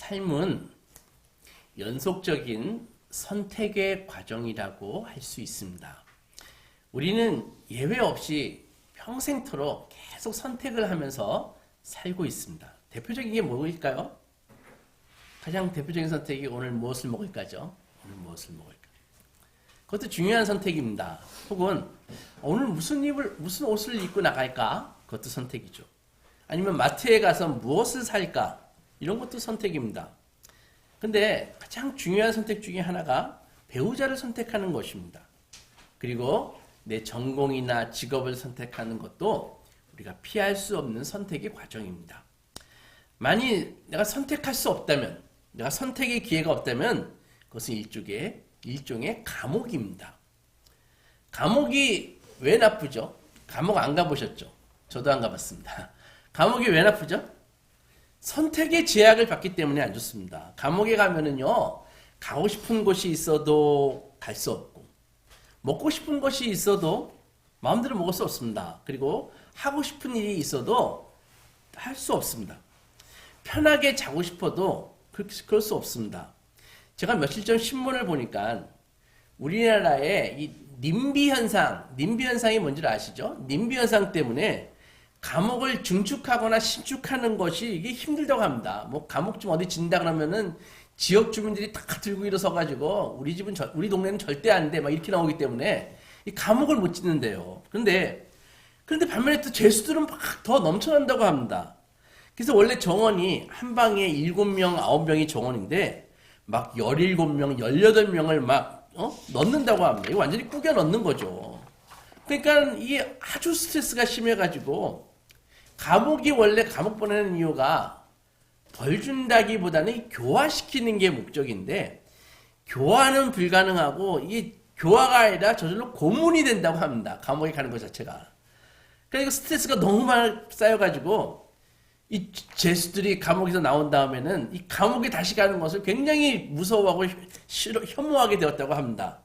삶은 연속적인 선택의 과정이라고 할 수 있습니다. 우리는 예외 없이 평생토록 계속 선택을 하면서 살고 있습니다. 대표적인 게 뭐일까요? 가장 대표적인 선택이 오늘 무엇을 먹을까죠? 오늘 무엇을 먹을까? 그것도 중요한 선택입니다. 혹은 오늘 무슨 옷을 입고 나갈까? 그것도 선택이죠. 아니면 마트에 가서 무엇을 살까? 이런 것도 선택입니다. 근데 가장 중요한 선택 중에 하나가 배우자를 선택하는 것입니다. 그리고 내 전공이나 직업을 선택하는 것도 우리가 피할 수 없는 선택의 과정입니다. 만일 내가 선택할 수 없다면, 내가 선택의 기회가 없다면 그것은 일종의 감옥입니다. 감옥이 왜 나쁘죠? 감옥 안 가보셨죠? 저도 안 가봤습니다. 감옥이 왜 나쁘죠? 선택의 제약을 받기 때문에 안 좋습니다. 감옥에 가면은요, 가고 싶은 곳이 있어도 갈 수 없고, 먹고 싶은 것이 있어도 마음대로 먹을 수 없습니다. 그리고 하고 싶은 일이 있어도 할 수 없습니다. 편하게 자고 싶어도 그럴 수 없습니다. 제가 며칠 전 신문을 보니까 우리나라의 이 님비 현상이 뭔지 아시죠? 님비 현상 때문에 감옥을 증축하거나 신축하는 것이 이게 힘들다고 합니다. 뭐 감옥 좀 어디 진다 그러면은 지역 주민들이 다 들고 일어서 가지고 우리 동네는 절대 안 돼 막 이렇게 나오기 때문에 이 감옥을 못 짓는데요. 그런데 반면에 또 죄수들은 막 더 넘쳐난다고 합니다. 그래서 원래 정원이 한 방에 7명, 9명이 정원인데 막 17명, 18명을 막 넣는다고 합니다. 이거 완전히 꾸겨 넣는 거죠. 그러니까 이게 아주 스트레스가 심해가지고 감옥이 원래 감옥 보내는 이유가 벌 준다기보다는 교화시키는 게 목적인데 교화는 불가능하고 이게 교화가 아니라 저절로 고문이 된다고 합니다. 감옥에 가는 것 자체가. 그러니까 스트레스가 너무 많이 쌓여가지고 이 죄수들이 감옥에서 나온 다음에는 이 감옥에 다시 가는 것을 굉장히 무서워하고 혐오하게 되었다고 합니다.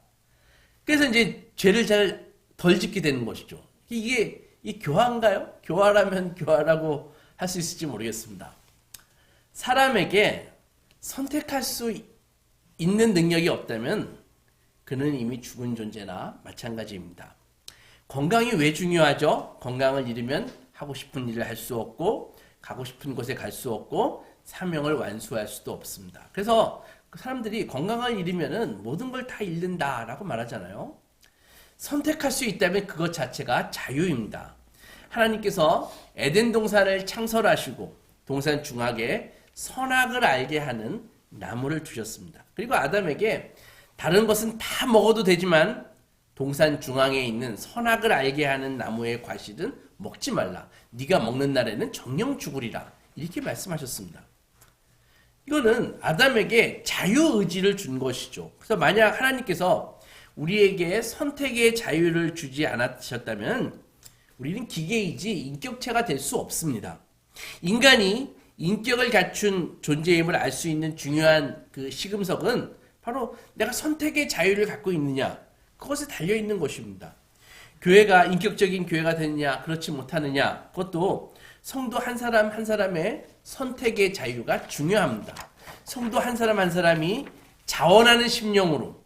그래서 이제 죄를 잘 덜 짓게 되는 것이죠. 이게 이 교화인가요? 교화라면 교화라고 할 수 있을지 모르겠습니다. 사람에게 선택할 수 있는 능력이 없다면 그는 이미 죽은 존재나 마찬가지입니다. 건강이 왜 중요하죠? 건강을 잃으면 하고 싶은 일을 할 수 없고 가고 싶은 곳에 갈 수 없고 사명을 완수할 수도 없습니다. 그래서 사람들이 건강을 잃으면 모든 걸 다 잃는다라고 말하잖아요. 선택할 수 있다면 그것 자체가 자유입니다. 하나님께서 에덴 동산을 창설하시고 동산 중앙에 선악을 알게 하는 나무를 두셨습니다. 그리고 아담에게 다른 것은 다 먹어도 되지만 동산 중앙에 있는 선악을 알게 하는 나무의 과실은 먹지 말라. 네가 먹는 날에는 정령 죽으리라. 이렇게 말씀하셨습니다. 이거는 아담에게 자유의지를 준 것이죠. 그래서 만약 하나님께서 우리에게 선택의 자유를 주지 않으셨다면 우리는 기계이지 인격체가 될 수 없습니다. 인간이 인격을 갖춘 존재임을 알 수 있는 중요한 그 시금석은 바로 내가 선택의 자유를 갖고 있느냐, 그것에 달려있는 것입니다. 교회가 인격적인 교회가 되느냐 그렇지 못하느냐, 그것도 성도 한 사람 한 사람의 선택의 자유가 중요합니다. 성도 한 사람 한 사람이 자원하는 심령으로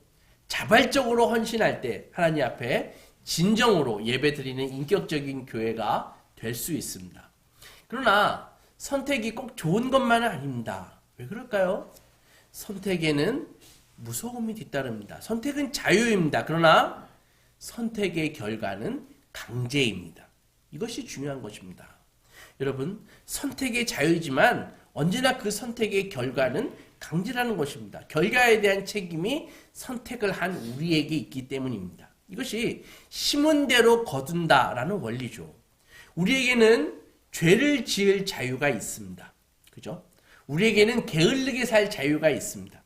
자발적으로 헌신할 때 하나님 앞에 진정으로 예배드리는 인격적인 교회가 될 수 있습니다. 그러나 선택이 꼭 좋은 것만은 아닙니다. 왜 그럴까요? 선택에는 무서움이 뒤따릅니다. 선택은 자유입니다. 그러나 선택의 결과는 강제입니다. 이것이 중요한 것입니다. 여러분, 선택의 자유이지만 언제나 그 선택의 결과는 강제라는 것입니다. 결과에 대한 책임이 선택을 한 우리에게 있기 때문입니다. 이것이 심은 대로 거둔다라는 원리죠. 우리에게는 죄를 지을 자유가 있습니다. 그죠? 우리에게는 게을르게 살 자유가 있습니다.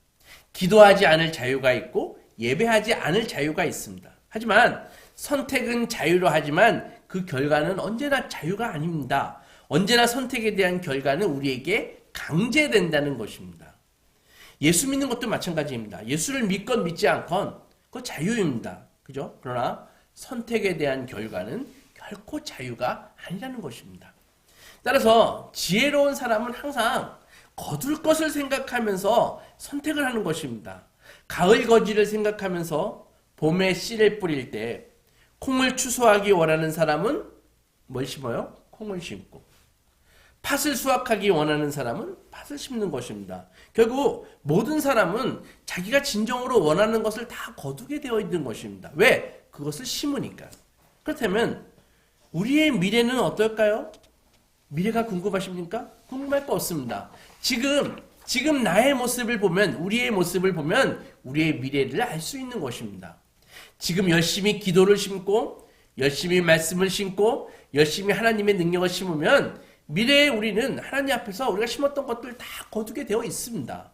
기도하지 않을 자유가 있고 예배하지 않을 자유가 있습니다. 하지만 선택은 자유로 하지만 그 결과는 언제나 자유가 아닙니다. 언제나 선택에 대한 결과는 우리에게 강제된다는 것입니다. 예수 믿는 것도 마찬가지입니다. 예수를 믿건 믿지 않건 그거 자유입니다. 그죠? 그러나 선택에 대한 결과는 결코 자유가 아니라는 것입니다. 따라서 지혜로운 사람은 항상 거둘 것을 생각하면서 선택을 하는 것입니다. 가을 거지를 생각하면서 봄에 씨를 뿌릴 때 콩을 추수하기 원하는 사람은 뭘 심어요? 콩을 심고, 팥을 수확하기 원하는 사람은 팥을 심는 것입니다. 결국 모든 사람은 자기가 진정으로 원하는 것을 다 거두게 되어 있는 것입니다. 왜? 그것을 심으니까. 그렇다면 우리의 미래는 어떨까요? 미래가 궁금하십니까? 궁금할 거 없습니다. 지금 나의 모습을 보면, 우리의 모습을 보면 우리의 미래를 알 수 있는 것입니다. 지금 열심히 기도를 심고, 열심히 말씀을 심고, 열심히 하나님의 능력을 심으면 미래에 우리는 하나님 앞에서 우리가 심었던 것들 다 거두게 되어 있습니다.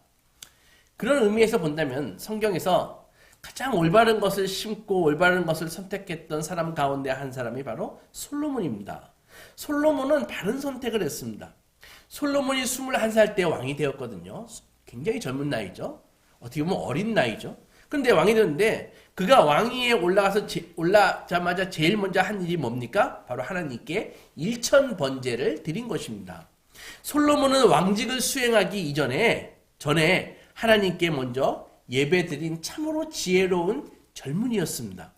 그런 의미에서 본다면 성경에서 가장 올바른 것을 심고 올바른 것을 선택했던 사람 가운데 한 사람이 바로 솔로몬입니다. 솔로몬은 바른 선택을 했습니다. 솔로몬이 21살 때 왕이 되었거든요. 굉장히 젊은 나이죠. 어떻게 보면 어린 나이죠. 그런데 왕이 되었는데 그가 왕위에 올라자마자 제일 먼저 한 일이 뭡니까? 바로 하나님께 일천 번제를 드린 것입니다. 솔로몬은 왕직을 수행하기 전에 하나님께 먼저 예배 드린 참으로 지혜로운 젊은이였습니다.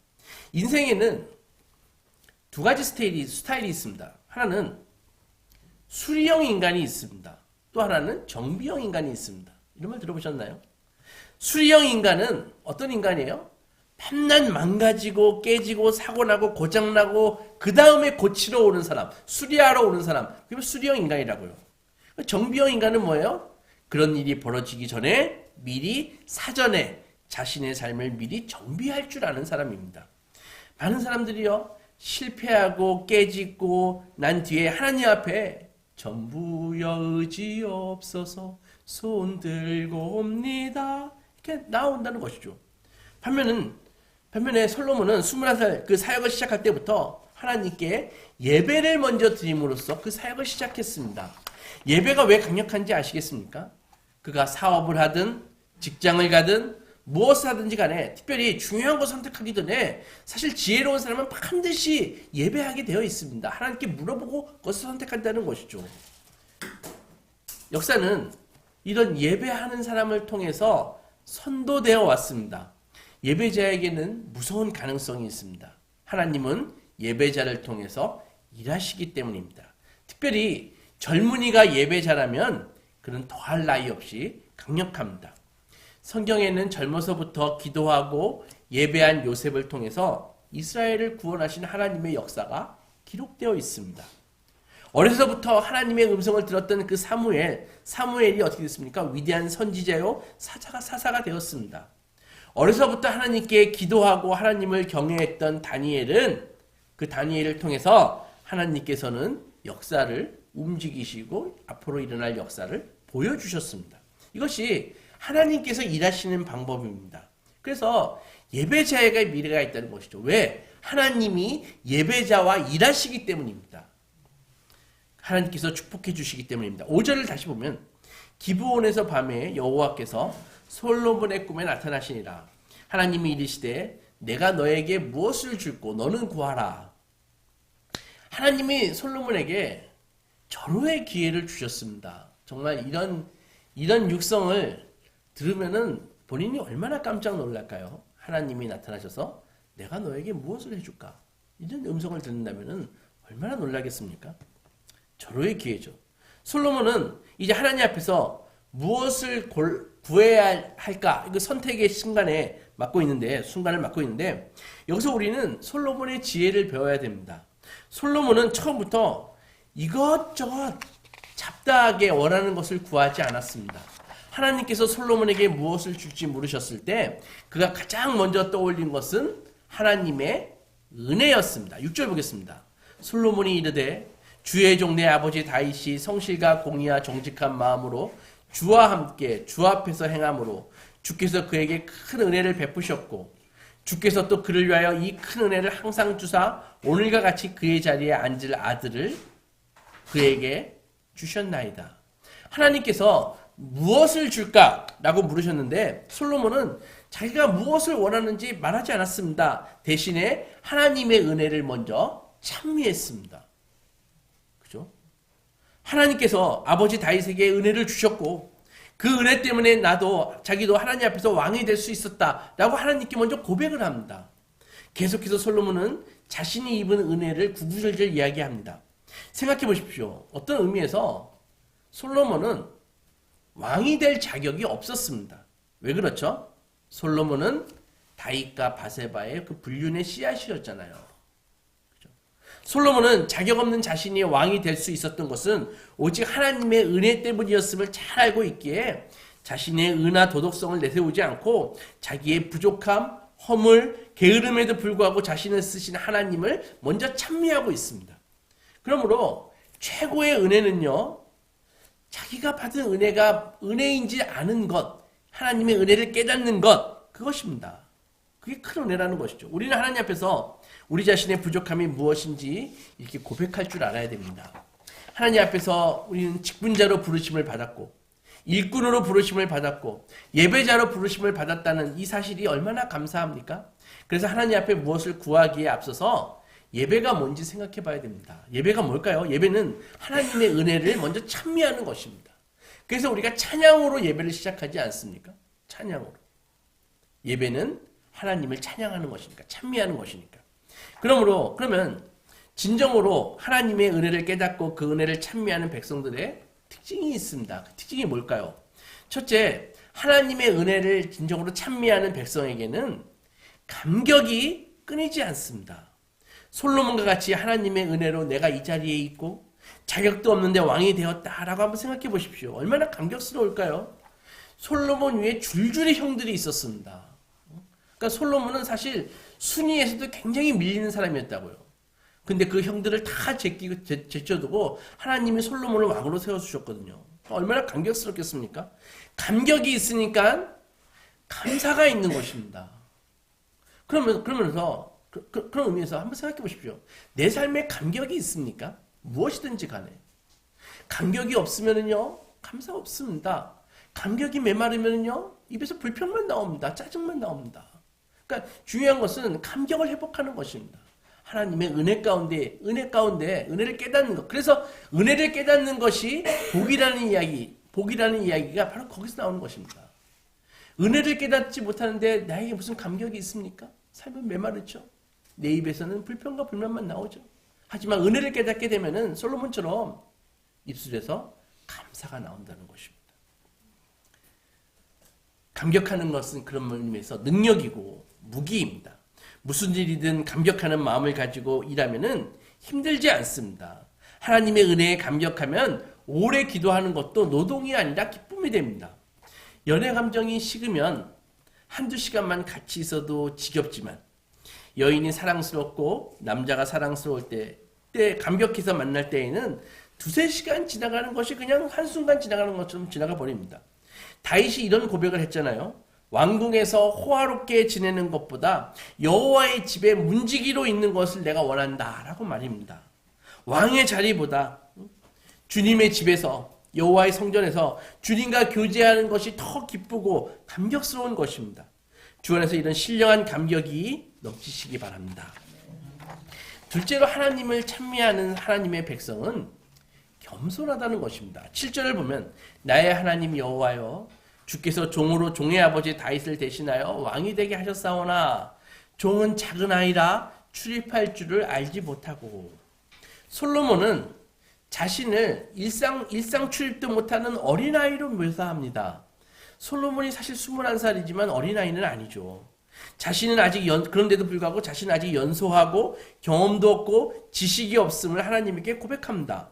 인생에는 두 가지 스타일이 있습니다. 하나는 수리형 인간이 있습니다. 또 하나는 정비형 인간이 있습니다. 이런 말 들어보셨나요? 수리형 인간은 어떤 인간이에요? 밤낮 망가지고 깨지고 사고나고 고장나고 그 다음에 고치러 오는 사람, 수리하러 오는 사람, 그게 수리형 인간이라고요. 정비형 인간은 뭐예요? 그런 일이 벌어지기 전에 미리 사전에 자신의 삶을 미리 정비할 줄 아는 사람입니다. 많은 사람들이요, 실패하고 깨지고 난 뒤에 하나님 앞에 전부여 의지없어서 손들고 옵니다, 이렇게 나온다는 것이죠. 반면에 솔로몬은 21살 그 사역을 시작할 때부터 하나님께 예배를 먼저 드림으로써 그 사역을 시작했습니다. 예배가 왜 강력한지 아시겠습니까? 그가 사업을 하든 직장을 가든 무엇을 하든지 간에 특별히 중요한 것을 선택하기 전에 사실 지혜로운 사람은 반드시 예배하게 되어 있습니다. 하나님께 물어보고 그것을 선택한다는 것이죠. 역사는 이런 예배하는 사람을 통해서 선도되어 왔습니다. 예배자에게는 무서운 가능성이 있습니다. 하나님은 예배자를 통해서 일하시기 때문입니다. 특별히 젊은이가 예배자라면 그는 더할 나위 없이 강력합니다. 성경에는 젊어서부터 기도하고 예배한 요셉을 통해서 이스라엘을 구원하신 하나님의 역사가 기록되어 있습니다. 어려서부터 하나님의 음성을 들었던 그 사무엘이 어떻게 됐습니까? 위대한 선지자요 사사가 되었습니다. 어려서부터 하나님께 기도하고 하나님을 경외했던 다니엘은 그 다니엘을 통해서 하나님께서는 역사를 움직이시고 앞으로 일어날 역사를 보여주셨습니다. 이것이 하나님께서 일하시는 방법입니다. 그래서 예배자의 미래가 있다는 것이죠. 왜? 하나님이 예배자와 일하시기 때문입니다. 하나님께서 축복해 주시기 때문입니다. 5절을 다시 보면 기브온에서 밤에 여호와께서 솔로몬의 꿈에 나타나시니라. 하나님이 이르시되 내가 너에게 무엇을 줄고 너는 구하라. 하나님이 솔로몬에게 절호의 기회를 주셨습니다. 정말 이런 육성을 들으면은 본인이 얼마나 깜짝 놀랄까요? 하나님이 나타나셔서 내가 너에게 무엇을 해줄까? 이런 음성을 듣는다면은 얼마나 놀라겠습니까? 절호의 기회죠. 솔로몬은 이제 하나님 앞에서 무엇을 구해야 할까? 이거 선택의 순간을 맡고 있는데 여기서 우리는 솔로몬의 지혜를 배워야 됩니다. 솔로몬은 처음부터 이것저것 잡다하게 원하는 것을 구하지 않았습니다. 하나님께서 솔로몬에게 무엇을 줄지 물으셨을 때 그가 가장 먼저 떠올린 것은 하나님의 은혜였습니다. 6절 보겠습니다. 솔로몬이 이르되 주의 종 내 아버지 다윗이 성실과 공의와 정직한 마음으로 주와 함께 주 앞에서 행함으로 주께서 그에게 큰 은혜를 베푸셨고 주께서 또 그를 위하여 이 큰 은혜를 항상 주사 오늘과 같이 그의 자리에 앉을 아들을 그에게 주셨나이다. 하나님께서 무엇을 줄까라고 물으셨는데 솔로몬은 자기가 무엇을 원하는지 말하지 않았습니다. 대신에 하나님의 은혜를 먼저 찬미했습니다. 그죠? 하나님께서 아버지 다윗에게 은혜를 주셨고 그 은혜 때문에 자기도 하나님 앞에서 왕이 될 수 있었다라고 하나님께 먼저 고백을 합니다. 계속해서 솔로몬은 자신이 입은 은혜를 구구절절 이야기합니다. 생각해 보십시오. 어떤 의미에서 솔로몬은 왕이 될 자격이 없었습니다. 왜 그렇죠? 솔로몬은 다윗과 바세바의 그 불륜의 씨앗이었잖아요. 그렇죠? 솔로몬은 자격 없는 자신이 왕이 될 수 있었던 것은 오직 하나님의 은혜 때문이었음을 잘 알고 있기에 자신의 은하 도덕성을 내세우지 않고 자기의 부족함, 허물, 게으름에도 불구하고 자신을 쓰신 하나님을 먼저 찬미하고 있습니다. 그러므로 최고의 은혜는요, 자기가 받은 은혜가 은혜인지 아는 것, 하나님의 은혜를 깨닫는 것, 그것입니다. 그게 큰 은혜라는 것이죠. 우리는 하나님 앞에서 우리 자신의 부족함이 무엇인지 이렇게 고백할 줄 알아야 됩니다. 하나님 앞에서 우리는 직분자로 부르심을 받았고 일꾼으로 부르심을 받았고 예배자로 부르심을 받았다는 이 사실이 얼마나 감사합니까? 그래서 하나님 앞에 무엇을 구하기에 앞서서 예배가 뭔지 생각해 봐야 됩니다. 예배가 뭘까요? 예배는 하나님의 은혜를 먼저 찬미하는 것입니다. 그래서 우리가 찬양으로 예배를 시작하지 않습니까? 찬양으로. 예배는 하나님을 찬양하는 것이니까, 찬미하는 것이니까. 그러면 진정으로 하나님의 은혜를 깨닫고 그 은혜를 찬미하는 백성들의 특징이 있습니다. 그 특징이 뭘까요? 첫째, 하나님의 은혜를 진정으로 찬미하는 백성에게는 감격이 끊이지 않습니다. 솔로몬과 같이 하나님의 은혜로 내가 이 자리에 있고 자격도 없는데 왕이 되었다라고 한번 생각해 보십시오. 얼마나 감격스러울까요? 솔로몬 위에 줄줄이 형들이 있었습니다. 그러니까 솔로몬은 사실 순위에서도 굉장히 밀리는 사람이었다고요. 근데 그 형들을 다 제쳐두고 하나님이 솔로몬을 왕으로 세워주셨거든요. 얼마나 감격스럽겠습니까? 감격이 있으니까 감사가 있는 것입니다. 그러면서 그런 의미에서 한번 생각해 보십시오. 내 삶에 감격이 있습니까? 무엇이든지 간에. 감격이 없으면요, 감사가 없습니다. 감격이 메마르면요, 입에서 불평만 나옵니다. 짜증만 나옵니다. 그러니까 중요한 것은 감격을 회복하는 것입니다. 하나님의 은혜 가운데 은혜를 깨닫는 것. 그래서 은혜를 깨닫는 것이 복이라는 이야기가 바로 거기서 나오는 것입니다. 은혜를 깨닫지 못하는데 나에게 무슨 감격이 있습니까? 삶은 메마르죠. 내 입에서는 불평과 불만만 나오죠. 하지만 은혜를 깨닫게 되면은 솔로몬처럼 입술에서 감사가 나온다는 것입니다. 감격하는 것은 그런 의미에서 능력이고 무기입니다. 무슨 일이든 감격하는 마음을 가지고 일하면은 힘들지 않습니다. 하나님의 은혜에 감격하면 오래 기도하는 것도 노동이 아니라 기쁨이 됩니다. 연애 감정이 식으면 한두 시간만 같이 있어도 지겹지만 여인이 사랑스럽고 남자가 사랑스러울 때 감격해서 만날 때에는 두세 시간 지나가는 것이 그냥 한순간 지나가는 것처럼 지나가 버립니다. 다윗이 이런 고백을 했잖아요. 왕궁에서 호화롭게 지내는 것보다 여호와의 집에 문지기로 있는 것을 내가 원한다 라고 말입니다. 왕의 자리보다 주님의 집에서 여호와의 성전에서 주님과 교제하는 것이 더 기쁘고 감격스러운 것입니다. 주 안에서 이런 신령한 감격이 넘치시기 바랍니다. 둘째로 하나님을 찬미하는 하나님의 백성은 겸손하다는 것입니다. 7절을 보면 나의 하나님 여호와여 주께서 종으로 종의 아버지 다윗을 대신하여 왕이 되게 하셨사오나 종은 작은 아이라 출입할 줄을 알지 못하고. 솔로몬은 자신을 일상 출입도 못하는 어린아이로 묘사합니다. 솔로몬이 사실 21살이지만 어린아이는 아니죠. 자신은 아직 그런데도 불구하고 자신은 아직 연소하고 경험도 없고 지식이 없음을 하나님에게 고백합니다.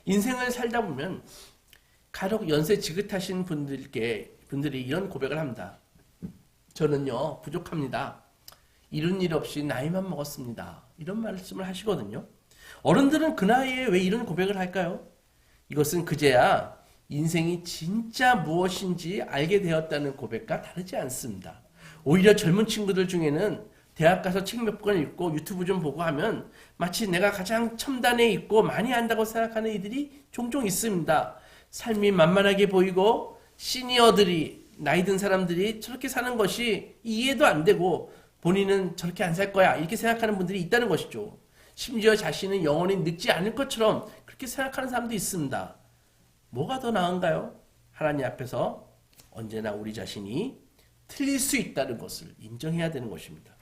인생을 살다 보면 간혹 연세 지긋하신 분들이 이런 고백을 합니다. 저는요 부족합니다. 이런 일 없이 나이만 먹었습니다. 이런 말씀을 하시거든요. 어른들은 그 나이에 왜 이런 고백을 할까요? 이것은 그제야 인생이 진짜 무엇인지 알게 되었다는 고백과 다르지 않습니다. 오히려 젊은 친구들 중에는 대학 가서 책 몇 권 읽고 유튜브 좀 보고 하면 마치 내가 가장 첨단에 있고 많이 안다고 생각하는 이들이 종종 있습니다. 삶이 만만하게 보이고 시니어들이 나이 든 사람들이 저렇게 사는 것이 이해도 안 되고 본인은 저렇게 안 살 거야 이렇게 생각하는 분들이 있다는 것이죠. 심지어 자신은 영원히 늙지 않을 것처럼 그렇게 생각하는 사람도 있습니다. 뭐가 더 나은가요? 하나님 앞에서 언제나 우리 자신이 틀릴 수 있다는 것을 인정해야 되는 것입니다.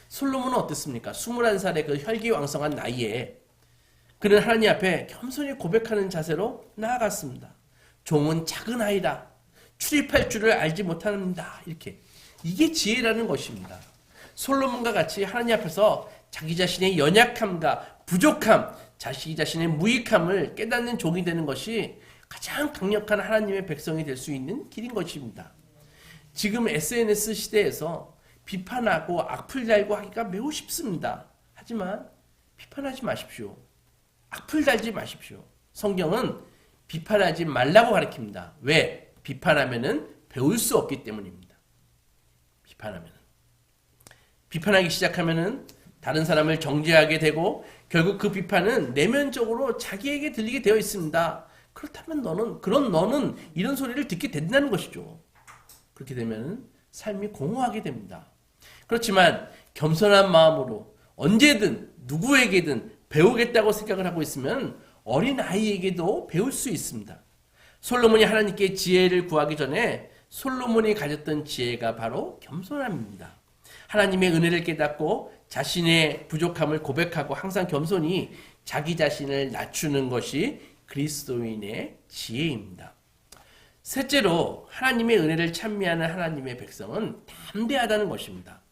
솔로몬은 어땠습니까? 21살의 그 혈기왕성한 나이에 그는 하나님 앞에 겸손히 고백하는 자세로 나아갔습니다. 종은 작은 아이라 출입할 줄을 알지 못합니다. 이렇게. 이게 지혜라는 것입니다. 솔로몬과 같이 하나님 앞에서 자기 자신의 연약함과 부족함, 자기 자신의 무익함을 깨닫는 종이 되는 것이 가장 강력한 하나님의 백성이 될 수 있는 길인 것입니다. 지금 SNS 시대에서 비판하고 악플 달고 하기가 매우 쉽습니다. 하지만 비판하지 마십시오. 악플 달지 마십시오. 성경은 비판하지 말라고 가르칩니다. 왜? 비판하면은 배울 수 없기 때문입니다. 비판하기 시작하면은 다른 사람을 정죄하게 되고 결국 그 비판은 내면적으로 자기에게 들리게 되어 있습니다. 그렇다면 너는 이런 소리를 듣게 된다는 것이죠. 그렇게 되면 삶이 공허하게 됩니다. 그렇지만 겸손한 마음으로 언제든 누구에게든 배우겠다고 생각을 하고 있으면 어린 아이에게도 배울 수 있습니다. 솔로몬이 하나님께 지혜를 구하기 전에 솔로몬이 가졌던 지혜가 바로 겸손함입니다. 하나님의 은혜를 깨닫고 자신의 부족함을 고백하고 항상 겸손히 자기 자신을 낮추는 것이 그리스도인의 지혜입니다. 셋째로 하나님의 은혜를 찬미하는 하나님의 백성은 담대하다는 것입니다.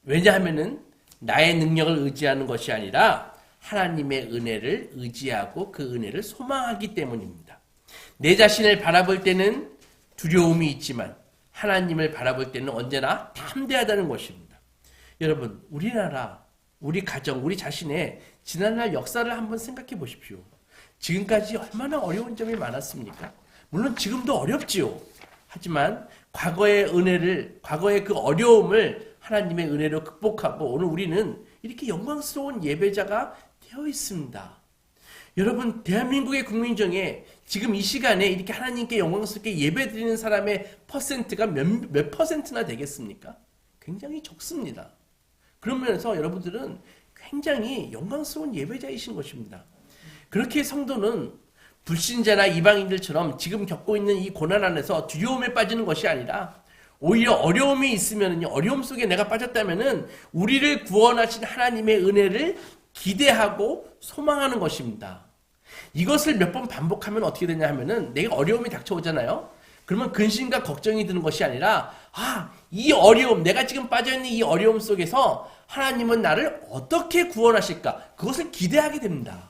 왜냐하면은 나의 능력을 의지하는 것이 아니라 하나님의 은혜를 의지하고 그 은혜를 소망하기 때문입니다. 내 자신을 바라볼 때는 두려움이 있지만 하나님을 바라볼 때는 언제나 담대하다는 것입니다. 여러분, 우리나라, 우리 가정, 우리 자신의 지난날 역사를 한번 생각해 보십시오. 지금까지 얼마나 어려운 점이 많았습니까? 물론 지금도 어렵지요. 하지만 과거의 그 어려움을 하나님의 은혜로 극복하고 오늘 우리는 이렇게 영광스러운 예배자가 되어 있습니다. 여러분, 대한민국의 국민 중에 지금 이 시간에 이렇게 하나님께 영광스럽게 예배드리는 사람의 퍼센트가 몇 퍼센트나 되겠습니까? 굉장히 적습니다. 그러면서 여러분들은 굉장히 영광스러운 예배자이신 것입니다. 그렇게 성도는 불신자나 이방인들처럼 지금 겪고 있는 이 고난 안에서 두려움에 빠지는 것이 아니라 오히려 어려움이 있으면요, 어려움 속에 내가 빠졌다면은 우리를 구원하신 하나님의 은혜를 기대하고 소망하는 것입니다. 이것을 몇 번 반복하면 어떻게 되냐 하면은 내가 어려움이 닥쳐오잖아요. 그러면 근심과 걱정이 드는 것이 아니라 이 어려움, 내가 지금 빠져있는 이 어려움 속에서 하나님은 나를 어떻게 구원하실까? 그것을 기대하게 됩니다.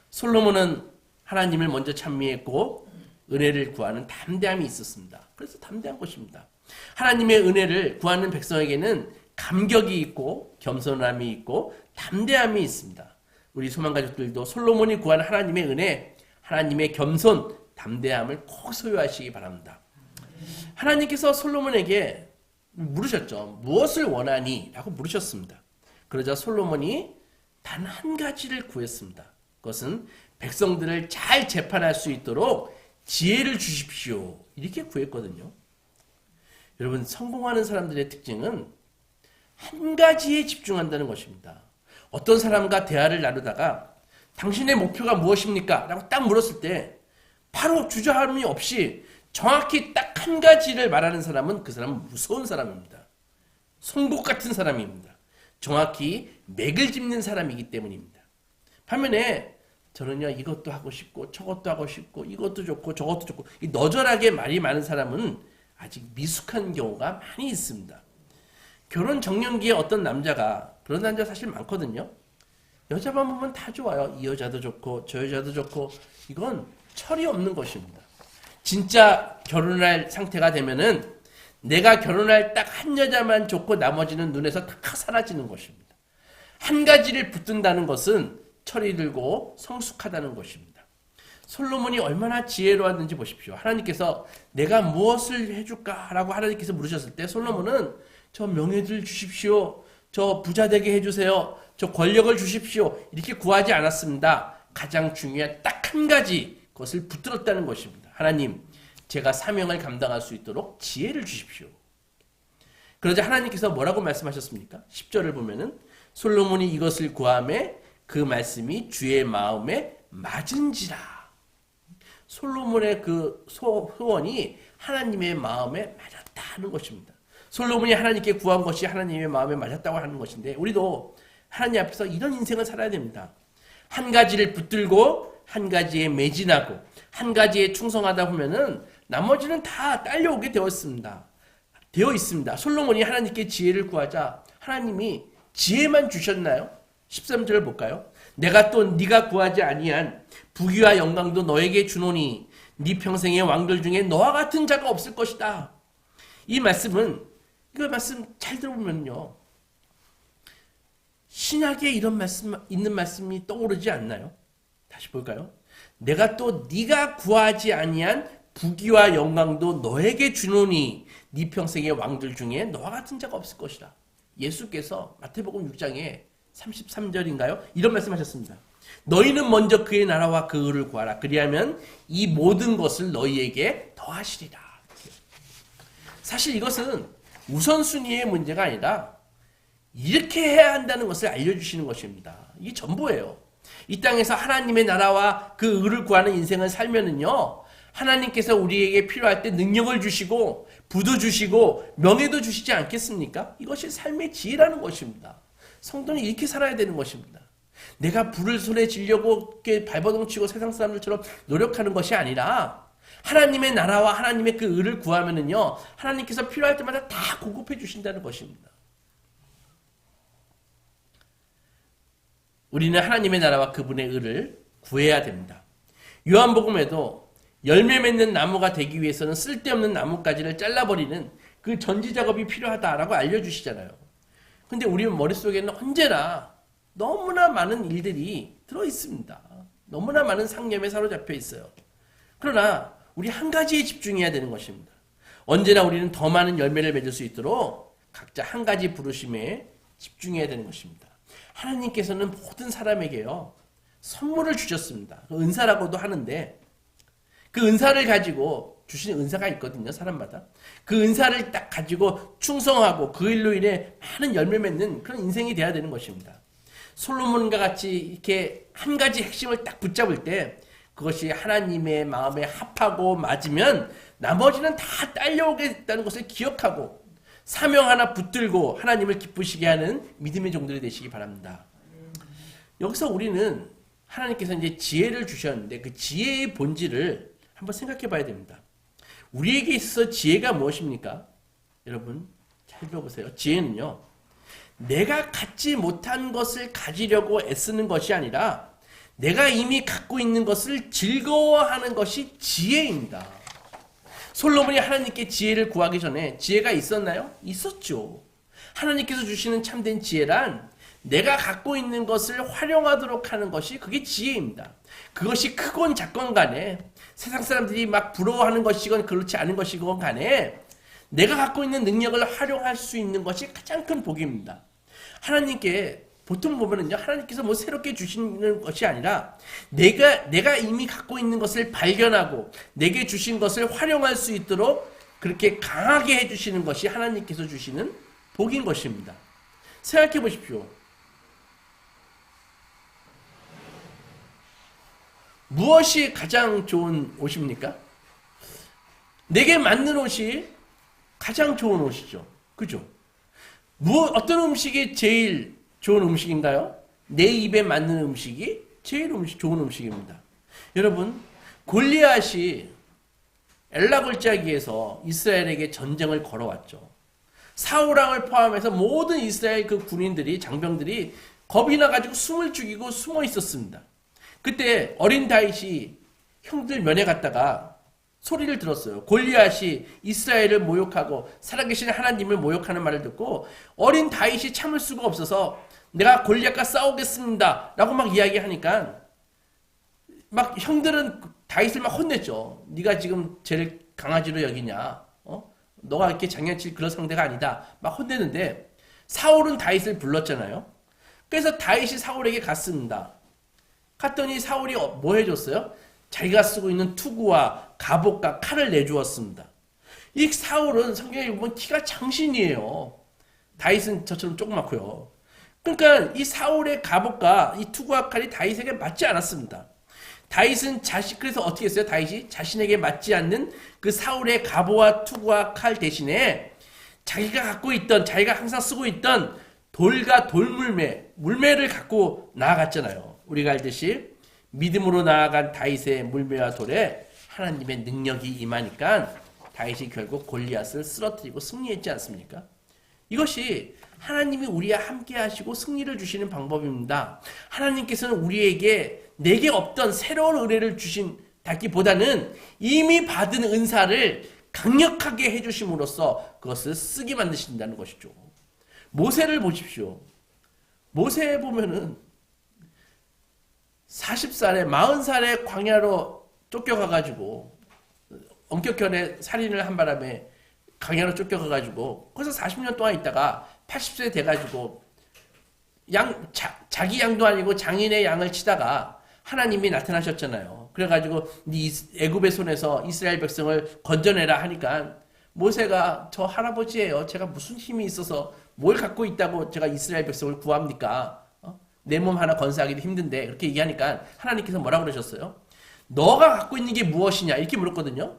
솔로몬은 하나님을 먼저 찬미했고 은혜를 구하는 담대함이 있었습니다. 그래서 담대한 것입니다. 하나님의 은혜를 구하는 백성에게는 감격이 있고 겸손함이 있고 담대함이 있습니다. 우리 소망가족들도 솔로몬이 구한 하나님의 은혜, 하나님의 겸손, 담대함을 꼭 소유하시기 바랍니다. 하나님께서 솔로몬에게 물으셨죠. 무엇을 원하니? 라고 물으셨습니다. 그러자 솔로몬이 단 한 가지를 구했습니다. 그것은 백성들을 잘 재판할 수 있도록 지혜를 주십시오. 이렇게 구했거든요. 여러분, 성공하는 사람들의 특징은 한 가지에 집중한다는 것입니다. 어떤 사람과 대화를 나누다가 당신의 목표가 무엇입니까? 라고 딱 물었을 때 바로 주저함이 없이 정확히 딱 한 가지를 말하는 사람은 그 사람은 무서운 사람입니다. 송곳 같은 사람입니다. 정확히 맥을 짚는 사람이기 때문입니다. 반면에 저는요, 이것도 하고 싶고 저것도 하고 싶고 이것도 좋고 저것도 좋고 이 너절하게 말이 많은 사람은 아직 미숙한 경우가 많이 있습니다. 결혼 정년기에 어떤 남자가, 그런 남자 사실 많거든요. 여자만 보면 다 좋아요. 이 여자도 좋고 저 여자도 좋고. 이건 철이 없는 것입니다. 진짜 결혼할 상태가 되면은 내가 결혼할 딱 한 여자만 좋고 나머지는 눈에서 다 사라지는 것입니다. 한 가지를 붙든다는 것은 철이 들고 성숙하다는 것입니다. 솔로몬이 얼마나 지혜로웠는지 보십시오. 하나님께서 내가 무엇을 해줄까라고 하나님께서 물으셨을 때 솔로몬은 저 명예를 주십시오. 저 부자 되게 해주세요. 저 권력을 주십시오. 이렇게 구하지 않았습니다. 가장 중요한 딱 한 가지 그것을 붙들었다는 것입니다. 하나님, 제가 사명을 감당할 수 있도록 지혜를 주십시오. 그러자 하나님께서 뭐라고 말씀하셨습니까? 10절을 보면은 솔로몬이 이것을 구하매 그 말씀이 주의 마음에 맞은지라. 솔로몬의 그 소원이 하나님의 마음에 맞았다는 것입니다. 솔로몬이 하나님께 구한 것이 하나님의 마음에 맞았다고 하는 것인데 우리도 하나님 앞에서 이런 인생을 살아야 됩니다. 한 가지를 붙들고 한 가지에 매진하고 한 가지에 충성하다 보면은 나머지는 다 딸려오게 되어 있습니다. 솔로몬이 하나님께 지혜를 구하자 하나님이 지혜만 주셨나요? 13절을 볼까요? 내가 또 네가 구하지 아니한 부귀와 영광도 너에게 주노니 네 평생의 왕들 중에 너와 같은 자가 없을 것이다. 이 말씀은 이 말씀 잘 들어보면요. 신약에 이런 말씀 있는 말씀이 떠오르지 않나요? 다시 볼까요? 내가 또 네가 구하지 아니한 부귀와 영광도 너에게 주노니 네 평생의 왕들 중에 너와 같은 자가 없을 것이다. 예수께서 마태복음 6장에 33절인가요? 이런 말씀하셨습니다. 너희는 먼저 그의 나라와 그 의를 구하라. 그리하면 이 모든 것을 너희에게 더하시리라. 사실 이것은 우선순위의 문제가 아니라 이렇게 해야 한다는 것을 알려주시는 것입니다. 이게 전부예요. 이 땅에서 하나님의 나라와 그 의를 구하는 인생을 살면은요, 하나님께서 우리에게 필요할 때 능력을 주시고 부도 주시고 명예도 주시지 않겠습니까? 이것이 삶의 지혜라는 것입니다. 성도는 이렇게 살아야 되는 것입니다. 내가 불을 손에 쥐려고 이렇게 발버둥치고 세상 사람들처럼 노력하는 것이 아니라 하나님의 나라와 하나님의 그 의를 구하면은요, 하나님께서 필요할 때마다 다 공급해 주신다는 것입니다. 우리는 하나님의 나라와 그분의 의를 구해야 됩니다. 요한복음에도 열매 맺는 나무가 되기 위해서는 쓸데없는 나뭇가지를 잘라버리는 그 전지 작업이 필요하다라고 알려주시잖아요. 근데 우리 머릿속에는 언제나 너무나 많은 일들이 들어있습니다. 너무나 많은 상념에 사로잡혀 있어요. 그러나 우리 한 가지에 집중해야 되는 것입니다. 언제나 우리는 더 많은 열매를 맺을 수 있도록 각자 한 가지 부르심에 집중해야 되는 것입니다. 하나님께서는 모든 사람에게요, 선물을 주셨습니다. 은사라고도 하는데 그 은사를 가지고 주신 은사가 있거든요, 사람마다. 그 은사를 딱 가지고 충성하고 그 일로 인해 많은 열매 맺는 그런 인생이 돼야 되는 것입니다. 솔로몬과 같이 이렇게 한 가지 핵심을 딱 붙잡을 때 그것이 하나님의 마음에 합하고 맞으면 나머지는 다 딸려오게 됐다는 것을 기억하고 사명 하나 붙들고 하나님을 기쁘시게 하는 믿음의 종들이 되시기 바랍니다. 여기서 우리는 하나님께서 이제 지혜를 주셨는데 그 지혜의 본질을 한번 생각해 봐야 됩니다. 우리에게 있어서 지혜가 무엇입니까? 여러분 잘 들어보세요. 지혜는요, 내가 갖지 못한 것을 가지려고 애쓰는 것이 아니라 내가 이미 갖고 있는 것을 즐거워하는 것이 지혜입니다. 솔로몬이 하나님께 지혜를 구하기 전에 지혜가 있었나요? 있었죠. 하나님께서 주시는 참된 지혜란 내가 갖고 있는 것을 활용하도록 하는 것이 그게 지혜입니다. 그것이 크건 작건 간에 세상 사람들이 막 부러워하는 것이건 그렇지 않은 것이건 간에 내가 갖고 있는 능력을 활용할 수 있는 것이 가장 큰 복입니다. 하나님께 보통 보면은요, 하나님께서 뭐 새롭게 주시는 것이 아니라 내가 이미 갖고 있는 것을 발견하고 내게 주신 것을 활용할 수 있도록 그렇게 강하게 해주시는 것이 하나님께서 주시는 복인 것입니다. 생각해 보십시오. 무엇이 가장 좋은 옷입니까? 내게 맞는 옷이 가장 좋은 옷이죠. 그죠? 어떤 음식이 제일 좋은 음식인가요? 내 입에 맞는 음식이 제일 좋은 음식입니다. 여러분, 골리앗이 엘라 골짜기에서 이스라엘에게 전쟁을 걸어왔죠. 사울왕을 포함해서 모든 이스라엘 그 군인들이, 장병들이 겁이 나가지고 숨을 죽이고 숨어 있었습니다. 그때 어린 다윗이 형들 면회 갔다가 소리를 들었어요. 골리앗이 이스라엘을 모욕하고 살아계신 하나님을 모욕하는 말을 듣고 어린 다윗이 참을 수가 없어서 내가 골리앗과 싸우겠습니다 라고 막 이야기하니까 막 형들은 다윗을 막 혼냈죠. 네가 지금 쟤를 강아지로 여기냐, 너가 이렇게 장난칠 그런 상대가 아니다 막 혼내는데 사울은 다윗을 불렀잖아요. 그래서 다윗이 사울에게 갔습니다. 갔더니 사울이 뭐 해줬어요? 자기가 쓰고 있는 투구와 갑옷과 칼을 내주었습니다. 이 사울은 성경에 보면 키가 장신이에요. 다윗은 저처럼 조그맣고요. 그러니까 이 사울의 갑옷과 이 투구와 칼이 다윗에게 맞지 않았습니다. 다윗은 그래서 어떻게 했어요? 다윗이 자신에게 맞지 않는 그 사울의 갑옷과 투구와 칼 대신에 자기가 갖고 있던, 자기가 항상 쓰고 있던 돌과 물매를 갖고 나아갔잖아요. 우리가 알듯이 믿음으로 나아간 다윗의 물매와 돌에 하나님의 능력이 임하니까 다윗이 결국 골리앗을 쓰러뜨리고 승리했지 않습니까? 이것이 하나님이 우리와 함께 하시고 승리를 주시는 방법입니다. 하나님께서는 우리에게 내게 없던 새로운 은혜를 주신다기보다는 이미 받은 은사를 강력하게 해주심으로써 그것을 쓰게 만드신다는 것이죠. 모세를 보십시오. 모세 보면은 40살에 40살에 광야로 쫓겨가가지고 엄격현에 살인을 한 바람에 광야로 쫓겨가가지고 거기서 40년 동안 있다가 80세 돼가지고 자기 양도 아니고 장인의 양을 치다가 하나님이 나타나셨잖아요. 그래가지고 네 애굽의 손에서 이스라엘 백성을 건져내라 하니까 모세가 저 할아버지예요. 제가 무슨 힘이 있어서 뭘 갖고 있다고 제가 이스라엘 백성을 구합니까? 내 몸 하나 건사하기도 힘든데 그렇게 얘기하니까 하나님께서 뭐라고 그러셨어요? 너가 갖고 있는 게 무엇이냐 이렇게 물었거든요.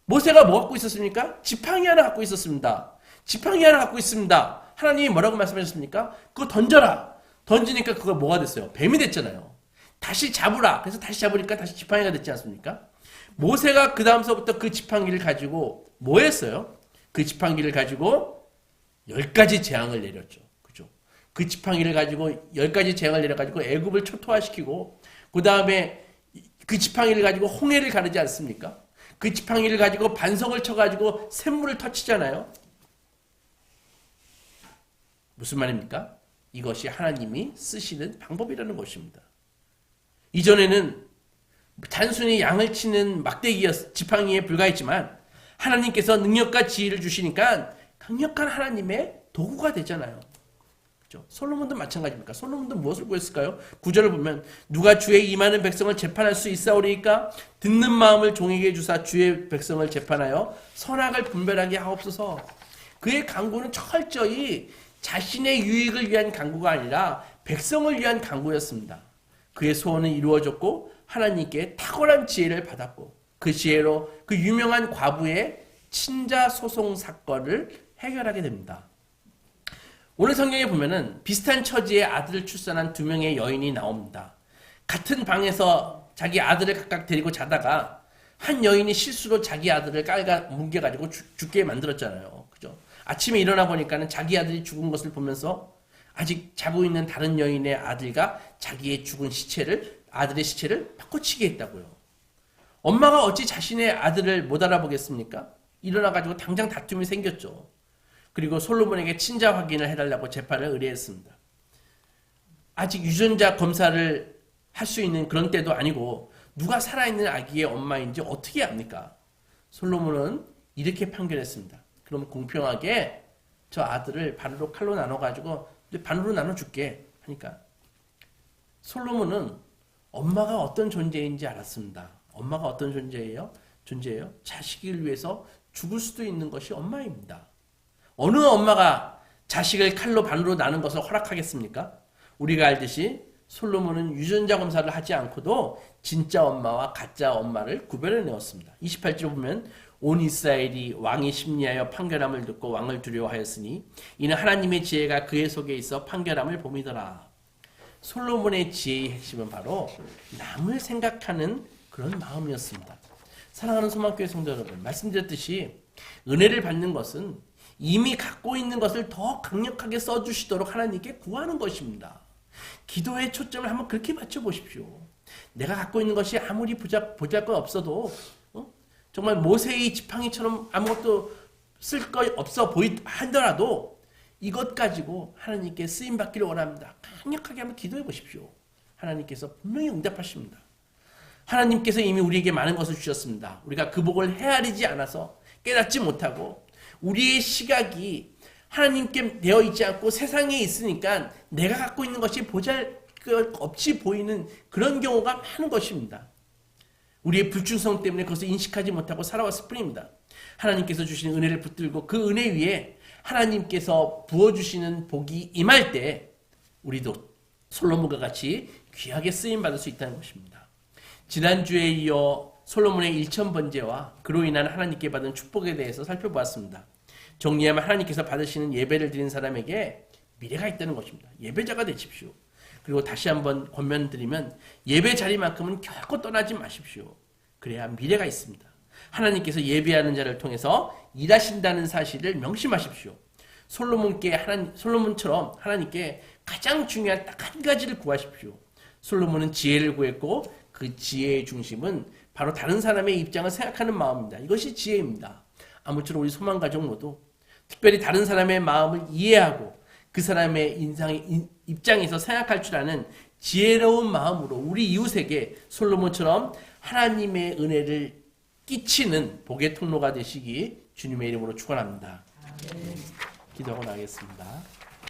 모세가 뭐 갖고 있었습니까? 지팡이 하나 갖고 있었습니다. 지팡이 하나 갖고 있습니다. 하나님이 뭐라고 말씀하셨습니까? 그거 던져라. 던지니까 그거 뭐가 됐어요? 뱀이 됐잖아요. 다시 잡으라. 그래서 다시 잡으니까 다시 지팡이가 됐지 않습니까? 모세가 그 다음서부터 그 지팡이를 가지고 뭐 했어요? 그 지팡이를 가지고 10가지 재앙을 내렸죠. 그죠? 그 지팡이를 가지고 10가지 재앙을 내려가지고 애굽을 초토화시키고 그 다음에 그 지팡이를 가지고 홍해를 가르지 않습니까? 그 지팡이를 가지고 반석을 쳐가지고 샘물을 터치잖아요. 무슨 말입니까? 이것이 하나님이 쓰시는 방법이라는 것입니다. 이전에는 단순히 양을 치는 지팡이에 불과했지만 하나님께서 능력과 지혜를 주시니까 강력한 하나님의 도구가 되잖아요. 그렇죠? 솔로몬도 마찬가지입니까? 솔로몬도 무엇을 구했을까요? 9절을 보면 누가 주의 임하는 백성을 재판할 수 있사오리이까? 듣는 마음을 종에게 주사 주의 백성을 재판하여 선악을 분별하게 하옵소서. 그의 간구는 철저히 자신의 유익을 위한 간구가 아니라 백성을 위한 간구였습니다. 그의 소원은 이루어졌고 하나님께 탁월한 지혜를 받았고 그 지혜로 그 유명한 과부의 친자 소송 사건을 해결하게 됩니다. 오늘 성경에 보면은 비슷한 처지의 아들을 출산한 2명의 여인이 나옵니다. 같은 방에서 자기 아들을 각각 데리고 자다가 한 여인이 실수로 자기 아들을 뭉개가지고 죽게 만들었잖아요. 그죠? 아침에 일어나 보니까는 자기 아들이 죽은 것을 보면서 아직 자고 있는 다른 여인의 아들과 자기의 죽은 아들의 시체를 바꿔치기 했다고요. 엄마가 어찌 자신의 아들을 못 알아보겠습니까? 일어나가지고 당장 다툼이 생겼죠. 그리고 솔로몬에게 친자 확인을 해달라고 재판을 의뢰했습니다. 아직 유전자 검사를 할 수 있는 그런 때도 아니고 누가 살아있는 아기의 엄마인지 어떻게 압니까? 솔로몬은 이렇게 판결했습니다. 그럼 공평하게 저 아들을 반으로 칼로 나눠가지고 반으로 나눠줄게 하니까 솔로몬은 엄마가 어떤 존재인지 알았습니다. 엄마가 어떤 존재예요? 자식을 위해서 죽을 수도 있는 것이 엄마입니다. 어느 엄마가 자식을 칼로 반으로 나눈 것을 허락하겠습니까? 우리가 알듯이 솔로몬은 유전자 검사를 하지 않고도 진짜 엄마와 가짜 엄마를 구별해 내었습니다. 28절 보면 온 이스라엘이 왕이 심리하여 판결함을 듣고 왕을 두려워하였으니 이는 하나님의 지혜가 그의 속에 있어 판결함을 봄이더라. 솔로몬의 지혜의 핵심은 바로 남을 생각하는 그런 마음이었습니다. 사랑하는 소망교회 성도 여러분, 말씀드렸듯이 은혜를 받는 것은 이미 갖고 있는 것을 더 강력하게 써주시도록 하나님께 구하는 것입니다. 기도의 초점을 한번 그렇게 맞춰보십시오. 내가 갖고 있는 것이 아무리 보잘것 없어도 정말 모세의 지팡이처럼 아무것도 쓸 거 없어 하더라도 이것 가지고 하나님께 쓰임받기를 원합니다. 강력하게 한번 기도해 보십시오. 하나님께서 분명히 응답하십니다. 하나님께서 이미 우리에게 많은 것을 주셨습니다. 우리가 그 복을 헤아리지 않아서 깨닫지 못하고 우리의 시각이 하나님께 되어 있지 않고 세상에 있으니까 내가 갖고 있는 것이 보잘것없이 보이는 그런 경우가 많은 것입니다. 우리의 불충성 때문에 그것을 인식하지 못하고 살아왔을 뿐입니다. 하나님께서 주시는 은혜를 붙들고 그 은혜 위에 하나님께서 부어주시는 복이 임할 때 우리도 솔로몬과 같이 귀하게 쓰임받을 수 있다는 것입니다. 지난주에 이어 솔로몬의 1000번제와 그로 인한 하나님께 받은 축복에 대해서 살펴보았습니다. 정리하면 하나님께서 받으시는 예배를 드린 사람에게 미래가 있다는 것입니다. 예배자가 되십시오. 그리고 다시 한번 권면드리면 예배 자리만큼은 결코 떠나지 마십시오. 그래야 미래가 있습니다. 하나님께서 예배하는 자를 통해서 일하신다는 사실을 명심하십시오. 솔로몬처럼 하나님께 가장 중요한 딱 한 가지를 구하십시오. 솔로몬은 지혜를 구했고 그 지혜의 중심은 바로 다른 사람의 입장을 생각하는 마음입니다. 이것이 지혜입니다. 아무쪼록 우리 소망가족 모두 특별히 다른 사람의 마음을 이해하고 그 사람의 입장에서 생각할 줄 아는 지혜로운 마음으로 우리 이웃에게 솔로몬처럼 하나님의 은혜를 끼치는 복의 통로가 되시기 주님의 이름으로 축원합니다. 기도하고 나가겠습니다.